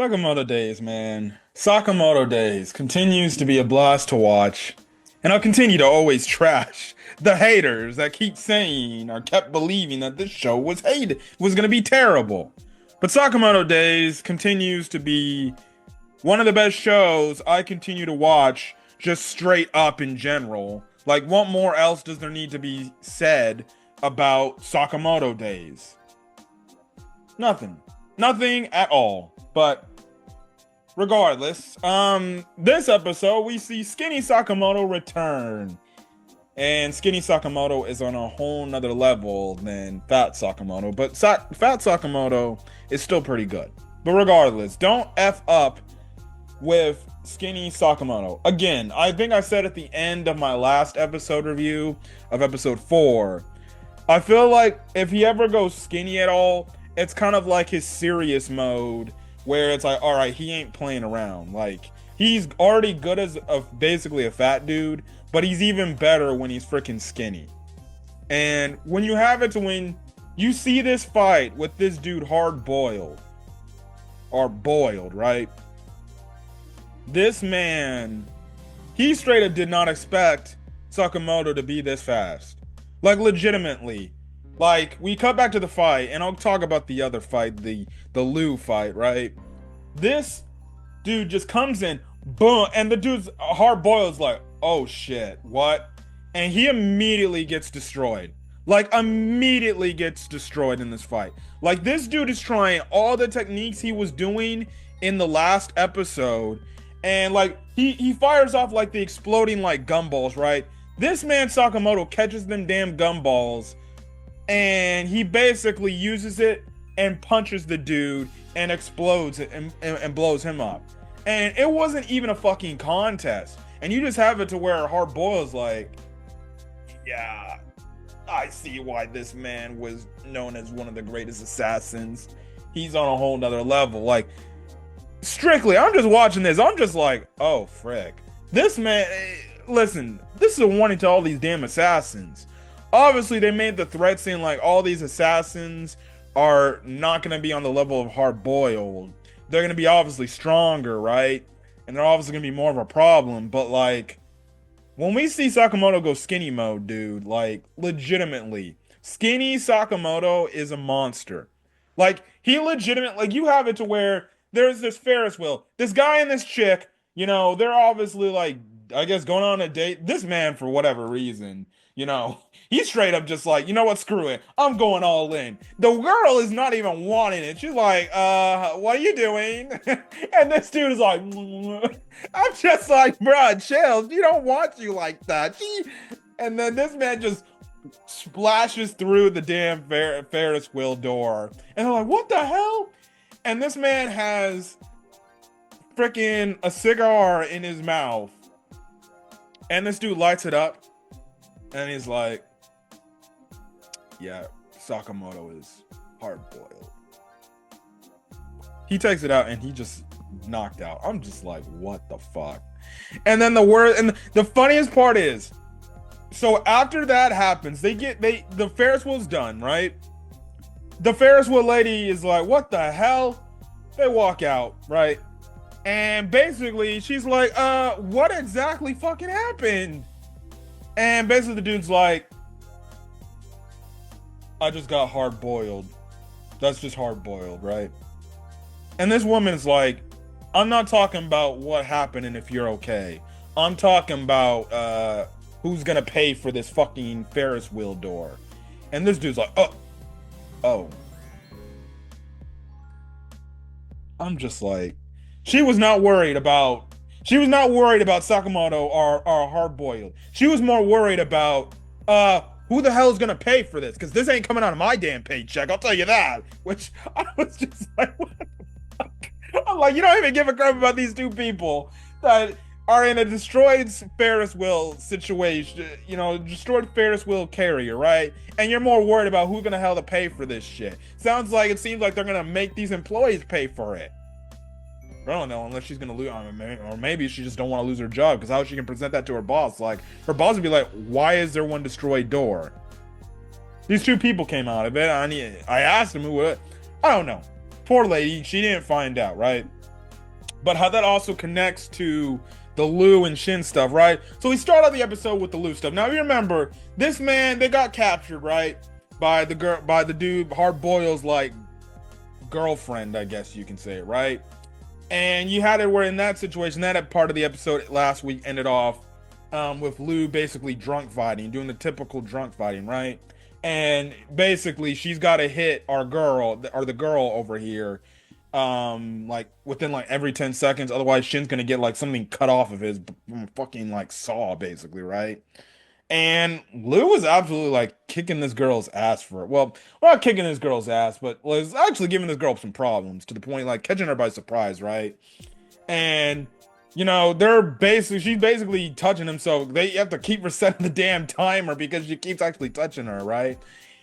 Sakamoto Days, man. Sakamoto Days continues to be a blast to watch, and I'll continue to always trash the haters that keep saying or kept believing that this show was gonna be terrible. But Sakamoto Days continues to be one of the best shows I continue to watch just straight up in general. Like, what more else does there need to be said about Sakamoto Days? Nothing. Nothing at all. But regardless, this episode we see Skinny Sakamoto return. And Skinny Sakamoto is on a whole nother level than Fat Sakamoto. But Fat Sakamoto is still pretty good. But regardless, don't F up with Skinny Sakamoto. Again, I think I said at the end of my last episode review of episode 4, I feel like if he ever goes skinny at all, it's kind of like his serious mode where it's like, all right, he ain't playing around. Like, he's already good as basically a fat dude, but he's even better when he's freaking skinny. And when you have it to when you see this fight with this dude hard boiled, or boiled, right? This man, he straight up did not expect Sakamoto to be this fast. Like, legitimately. Like, we cut back to the fight, and I'll talk about the other fight, the Lou fight, right? This dude just comes in, boom, and the dude's hard boil's like, oh shit, what? And he immediately gets destroyed. Like, immediately gets destroyed in this fight. Like, this dude is trying all the techniques he was doing in the last episode, and like, he fires off like the exploding like gumballs, right? This man Sakamoto catches them damn gumballs, and he basically uses it and punches the dude and explodes it and blows him up. And it wasn't even a fucking contest. And you just have it to where Hard Boil's like, yeah, I see why this man was known as one of the greatest assassins. He's on a whole nother level. Like, strictly, I'm just watching this. I'm just like, oh, frick. This man, listen, this is a warning to all these damn assassins. Obviously, they made the threat saying like all these assassins are not going to be on the level of Hard Boiled. They're going to be obviously stronger, right? And they're obviously going to be more of a problem. But like, when we see Sakamoto go skinny mode, dude, like, legitimately, Skinny Sakamoto is a monster. Like, he legitimately, like, you have it to where there's this Ferris wheel. This guy and this chick, you know, they're obviously like, I guess, going on a date. This man, for whatever reason, you know, he's straight up just like, you know what, screw it. I'm going all in. The girl is not even wanting it. She's like, what are you doing? And this dude is like, I'm just like, bruh, chill. She don't want you like that. And then this man just splashes through the damn Ferris wheel door. And they're like, what the hell? And this man has freaking a cigar in his mouth. And this dude lights it up. And he's like, yeah, Sakamoto is hard boiled. He takes it out and he just knocked out. I'm just like, what the fuck? And then the funniest part is, so after that happens, the Ferris wheel's done, right? The Ferris wheel lady is like, what the hell? They walk out, right? And basically she's like, what exactly fucking happened? And basically the dude's like, I just got hard boiled. That's just hard boiled, right? And this woman's like, I'm not talking about what happened and if you're okay. I'm talking about who's gonna pay for this fucking Ferris wheel door. And this dude's like, oh. I'm just like, she was not worried about Sakamoto or hard boiled. She was more worried about who the hell is gonna pay for this? Because this ain't coming out of my damn paycheck, I'll tell you that. Which I was just like, what the fuck? I'm like, you don't even give a crap about these two people that are in a destroyed Ferris wheel situation, you know, destroyed Ferris wheel carrier, right? And you're more worried about who's gonna hell to pay for this shit. It seems like they're gonna make these employees pay for it. I don't know, unless she's gonna lose, or maybe she just don't want to lose her job, because how she can present that to her boss? Like, her boss would be like, why is there one destroyed door? These two people came out of it. I asked him who, I don't know. Poor lady, she didn't find out, right? but how that also connects to the Lou and Shin stuff, right? So we start out the episode with the Lou stuff. Now you remember this man, they got captured, right? By the girl, by the dude, Hard Boyle's like girlfriend, I guess you can say, right? And you had it where in that situation, that part of the episode last week ended off with Lou basically drunk fighting, doing the typical drunk fighting, right? And basically, she's got to hit our girl or the girl over here, like within like every 10 seconds. Otherwise, Shin's gonna get like something cut off of his fucking like saw, basically, right? And Lou was absolutely like kicking this girl's ass for it. Well, not kicking this girl's ass, but was actually giving this girl some problems to the point like catching her by surprise, right? And she's basically touching him, so they have to keep resetting the damn timer because she keeps actually touching her, right?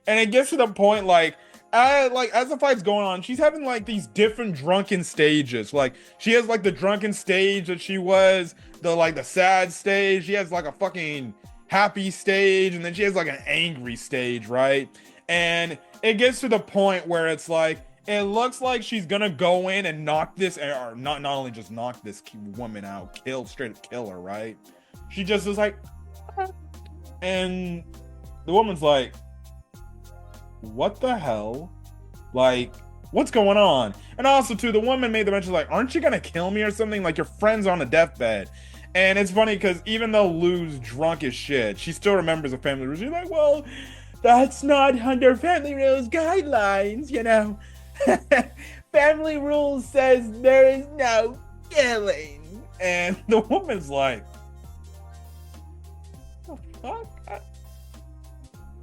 And it gets to the point as the fight's going on, she's having like these different drunken stages. Like she has like the drunken stage that she was, the sad stage. She has like a fucking happy stage, and then she has like an angry stage, right? And it gets to the point where it's like it looks like she's gonna go in and knock this, or not only just knock this woman out, straight up kill her, right? She just is like, and the woman's like, what the hell? Like, what's going on? And also, too, the woman made the mention, like, aren't you gonna kill me or something? Like, your friend's on a deathbed. And it's funny because even though Lou's drunk as shit, she still remembers the family rules. She's like, well, that's not under family rules guidelines, you know. Family rules says there is no killing. And the woman's like, the fuck?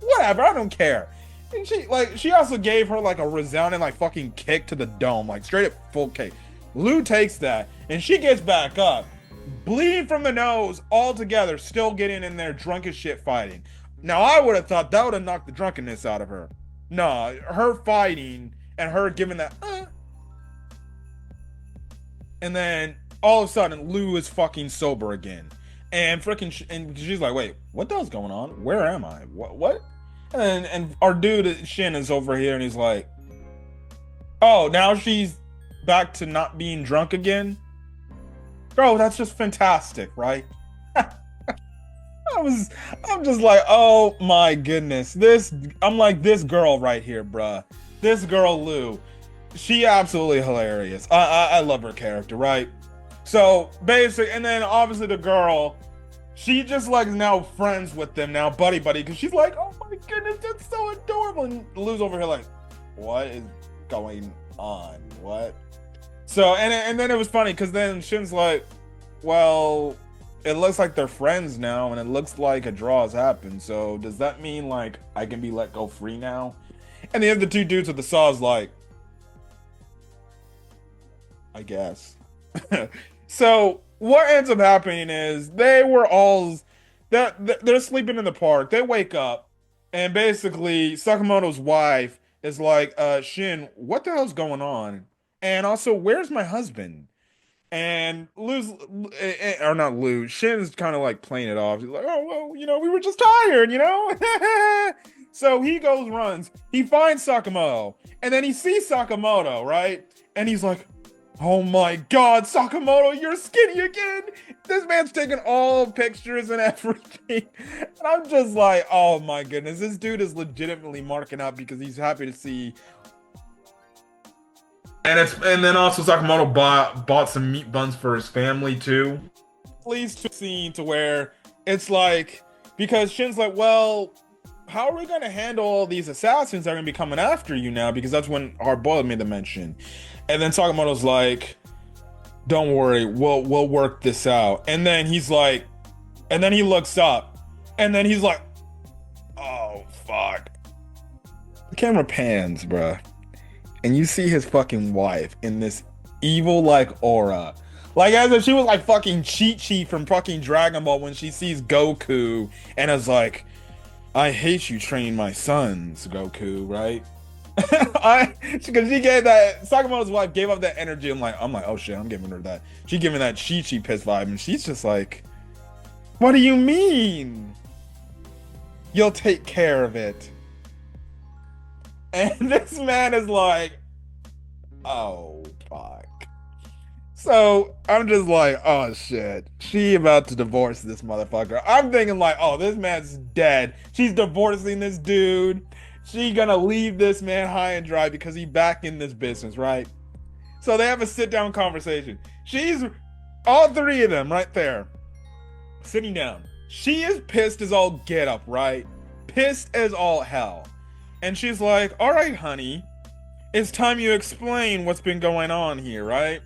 Whatever, I don't care. And she also gave her like a resounding like fucking kick to the dome, like straight up full kick. Lou takes that and she gets back up, bleeding from the nose altogether, still getting in there drunk as shit fighting. Now I would have thought that would have knocked the drunkenness out of her. Nah, her fighting and her giving that and then all of a sudden Lou is fucking sober again. And and she's like, wait, what the hell's going on? Where am I? What? And our dude Shin is over here and he's like, oh, now she's back to not being drunk again? Bro, that's just fantastic, right? I'm just like, oh my goodness. I'm like, this girl right here, bruh. This girl Lou. She absolutely hilarious. I love her character, right? So basically, and then obviously the girl, she just like now friends with them now, buddy, because she's like, oh my goodness, that's so adorable. And Lou's over here like, what is going on? What? So and then it was funny because then Shin's like, well, it looks like they're friends now, and it looks like a draw has happened. So does that mean like I can be let go free now? And the other two dudes with the saws like, I guess. So what ends up happening is they're sleeping in the park. They wake up, and basically Sakamoto's wife is like, Shin, what the hell's going on? And also, where's my husband? And or not Lou, Shin's kind of like playing it off. He's like, oh, well, we were just tired, So he runs, he finds Sakamoto, and then he sees Sakamoto, right? And he's like, oh my god, Sakamoto, you're skinny again! This man's taking all pictures and everything. And I'm just like, oh my goodness, this dude is legitimately marking up because he's happy to see. And then also Sakamoto bought some meat buns for his family too. Leads to a scene to where it's like, because Shin's like, well, how are we gonna handle all these assassins that are gonna be coming after you now? Because that's when Hard Boiled made the mention. And then Sakamoto's like, don't worry, we'll work this out. And then he's like, and then he looks up, and then he's like, oh fuck. The camera pans, bruh. And you see his fucking wife in this evil like aura. Like as if she was like fucking Chi-Chi from fucking Dragon Ball when she sees Goku and is like, I hate you training my sons, Goku, right? Because she gave that, Sakamoto's wife gave up that energy. I'm like, oh shit, I'm giving her that. She giving that Chi-Chi piss vibe, and she's just like, what do you mean? You'll take care of it. And this man is like, oh fuck. So I'm just like, oh shit, she about to divorce this motherfucker. I'm thinking like, oh, this man's dead. She's divorcing this dude. She gonna leave this man high and dry because he back in this business, right? So they have a sit down conversation. She's all three of them right there sitting down. She is pissed as all get up, right? Pissed as all hell. And she's like, all right, honey, it's time you explain what's been going on here, right?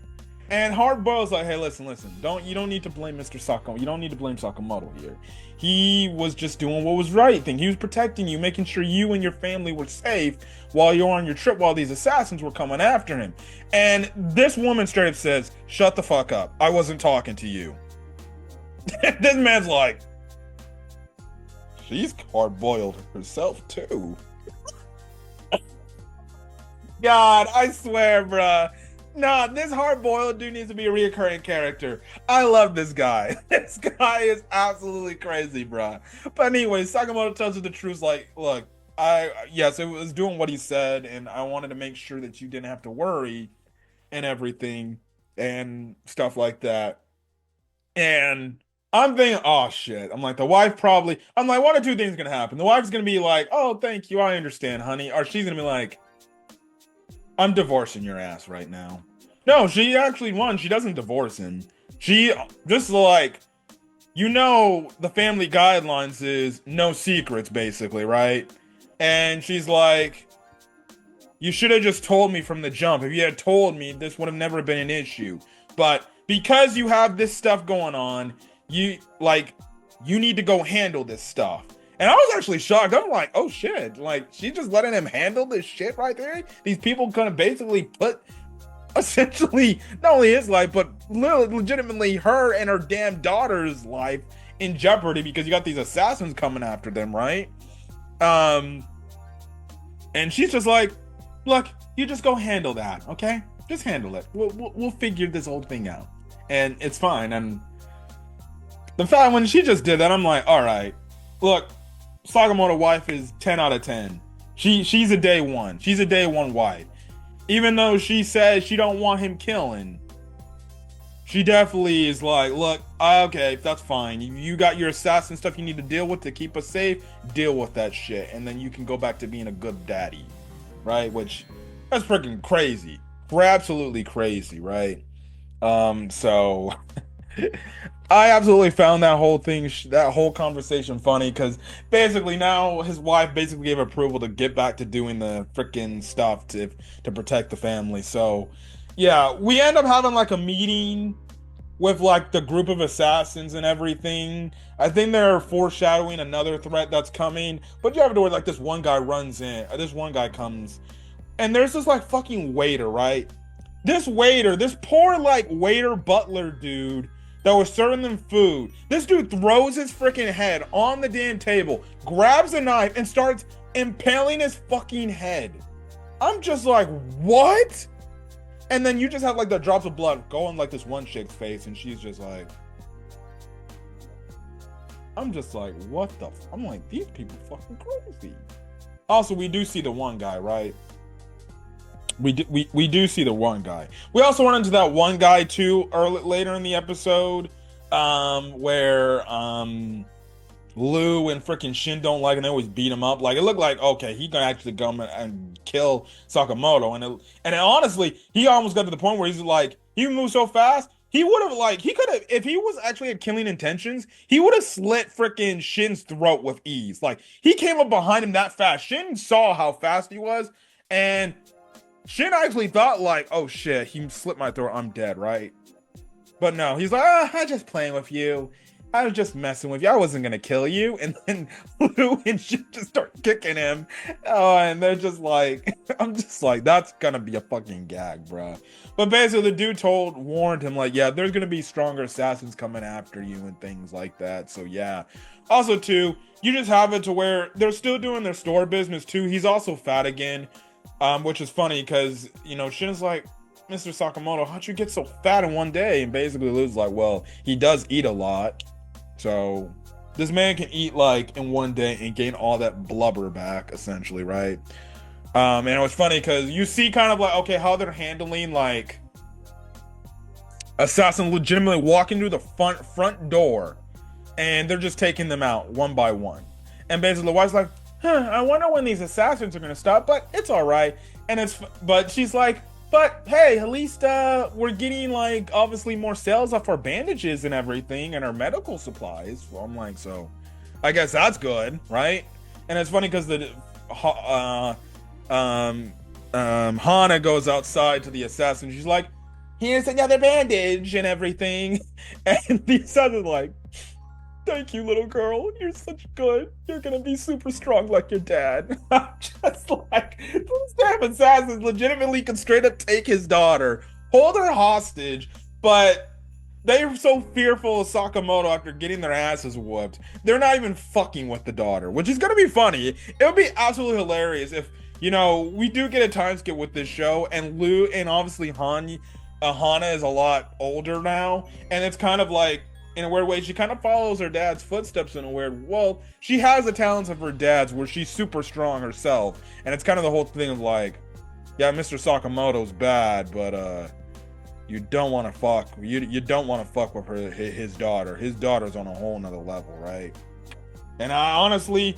And Hard Boil's like, hey, listen, you don't need to blame Mr. Sakamoto. You don't need to blame Sakamoto here. He was just doing what was right thing. He was protecting you, making sure you and your family were safe while you're on your trip, while these assassins were coming after him. And this woman straight up says, shut the fuck up. I wasn't talking to you. This man's like, she's hard boiled herself too. God, I swear, bruh. Nah, this hard-boiled dude needs to be a reoccurring character. I love this guy. This guy is absolutely crazy, bruh. But anyway, Sakamoto tells her the truth. Like, look, yes, it was doing what he said, and I wanted to make sure that you didn't have to worry and everything and stuff like that. And I'm thinking, oh shit. I'm like, the wife probably. I'm like, one or two things gonna happen. The wife's gonna be like, oh, thank you, I understand, honey, or she's gonna be like, I'm divorcing your ass right now. No, she actually won. She doesn't divorce him. She just like, the family guidelines is no secrets, basically, right? And she's like, you should have just told me from the jump. If you had told me, this would have never been an issue. But because you have this stuff going on, you need to go handle this stuff. And I was actually shocked. I'm like, oh shit. Like, she's just letting him handle this shit right there. These people kind of basically put essentially not only his life, but legitimately her and her damn daughter's life in jeopardy because you got these assassins coming after them, right? And she's just like, look, you just go handle that, okay? Just handle it. We'll figure this whole thing out. And it's fine. And the fact when she just did that, I'm like, all right, look, Sakamoto wife is 10 out of 10. She's a day one. She's a day one wife. Even though she says she don't want him killing, she definitely is like, look, okay, that's fine. You got your assassin stuff you need to deal with to keep us safe. Deal with that shit, and then you can go back to being a good daddy, right? Which that's freaking crazy. We're absolutely crazy, right? So I absolutely found that whole thing, that whole conversation funny because basically now his wife basically gave approval to get back to doing the freaking stuff to protect the family. So yeah, we end up having like a meeting with like the group of assassins and everything. I think they're foreshadowing another threat that's coming. But you have to where like this one guy runs in, or this one guy comes, and there's this like fucking waiter, right? This waiter, this poor like waiter butler dude that was serving them food. This dude throws his freaking head on the damn table, grabs a knife, and starts impaling his fucking head. I'm just like, what? And then you just have like the drops of blood go on like this one chick's face, and she's just like, I'm just like, what the? I'm like, these people fucking crazy. Also, we do see the one guy, right? We do see the one guy. We also run into that one guy too later in the episode, where Lou and freaking Shin don't like him. They always beat him up. Like it looked like okay, he gonna actually come and kill Sakamoto, and honestly, he almost got to the point where he's like, he moved so fast. He would have he could have, if he was actually had killing intentions, he would have slit freaking Shin's throat with ease. Like he came up behind him that fast. Shin saw how fast he was, and Shin actually thought like, oh shit, he slit my throat, I'm dead, right? But no, he's like, I'm just playing with you. I was just messing with you. I wasn't gonna kill you. And then Lou and Shin just start kicking him. Oh, and they're just like, I'm just like, that's gonna be a fucking gag, bro. But basically, the dude warned him like, yeah, there's gonna be stronger assassins coming after you and things like that. So yeah. Also, too, you just have it to where they're still doing their store business too. He's also fat again. Which is funny because, Shin's like, Mr. Sakamoto, how'd you get so fat in one day? And basically Lou's like, well, he does eat a lot. So this man can eat like in one day and gain all that blubber back, essentially, right? And it was funny because you see kind of like, okay, how they're handling like assassin legitimately walking through the front door, and they're just taking them out one by one. And basically, the wife's like, "Huh, I wonder when these assassins are gonna stop, but it's all right." But she's like, "But hey, at least we're getting like obviously more sales off our bandages and everything and our medical supplies." Well, I'm like, so I guess that's good, right? And it's funny because Hana goes outside to the assassin. She's like, "Here's another bandage and everything," and the assassin's like, "Thank you, little girl. You're such good. You're gonna be super strong like your dad." I'm just like, these damn assassins legitimately could straight up take his daughter, hold her hostage, but they're so fearful of Sakamoto after getting their asses whooped. They're not even fucking with the daughter, which is gonna be funny. It would be absolutely hilarious if, we do get a time skip with this show, and obviously Hana is a lot older now, and it's kind of like, in a weird way, she kind of follows her dad's footsteps in a weird. Well, she has the talents of her dad's, where she's super strong herself, and it's kind of the whole thing of like, yeah, Mr. Sakamoto's bad, but you don't want to fuck. You don't want to fuck with his daughter. His daughter's on a whole nother level, right? And I honestly,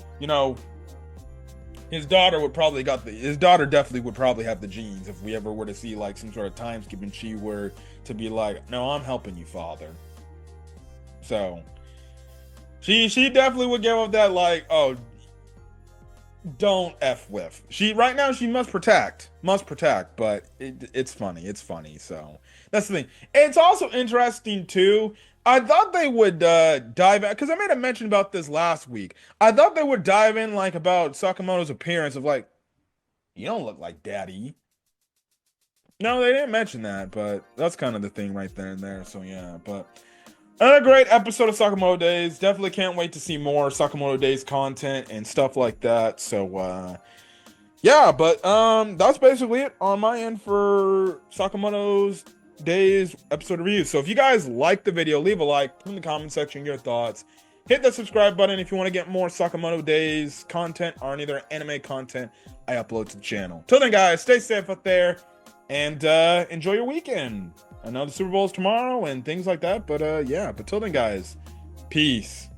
his daughter definitely would probably have the genes if we ever were to see like some sort of time skip and she were to be like, "No, I'm helping you, father." So she definitely would give up that like, "Oh, don't f with." She right now she must protect, but it's funny. So that's the thing. It's also interesting too. I thought they would dive in, because I made a mention about this last week. I thought they would dive in like about Sakamoto's appearance of like, "You don't look like daddy." No, they didn't mention that, but that's kind of the thing right there and there. So yeah, but another great episode of Sakamoto Days. Definitely can't wait to see more Sakamoto Days content and stuff like that. So yeah, but that's basically it on my end for Sakamoto's Days episode review. So if you guys like the video, leave a like, put in the comment section your thoughts. Hit the subscribe button if you want to get more Sakamoto Days content or any other anime content I upload to the channel. Till then, guys, stay safe out there and enjoy your weekend. I know the Super Bowl is tomorrow and things like that, but yeah. But till then, guys, peace.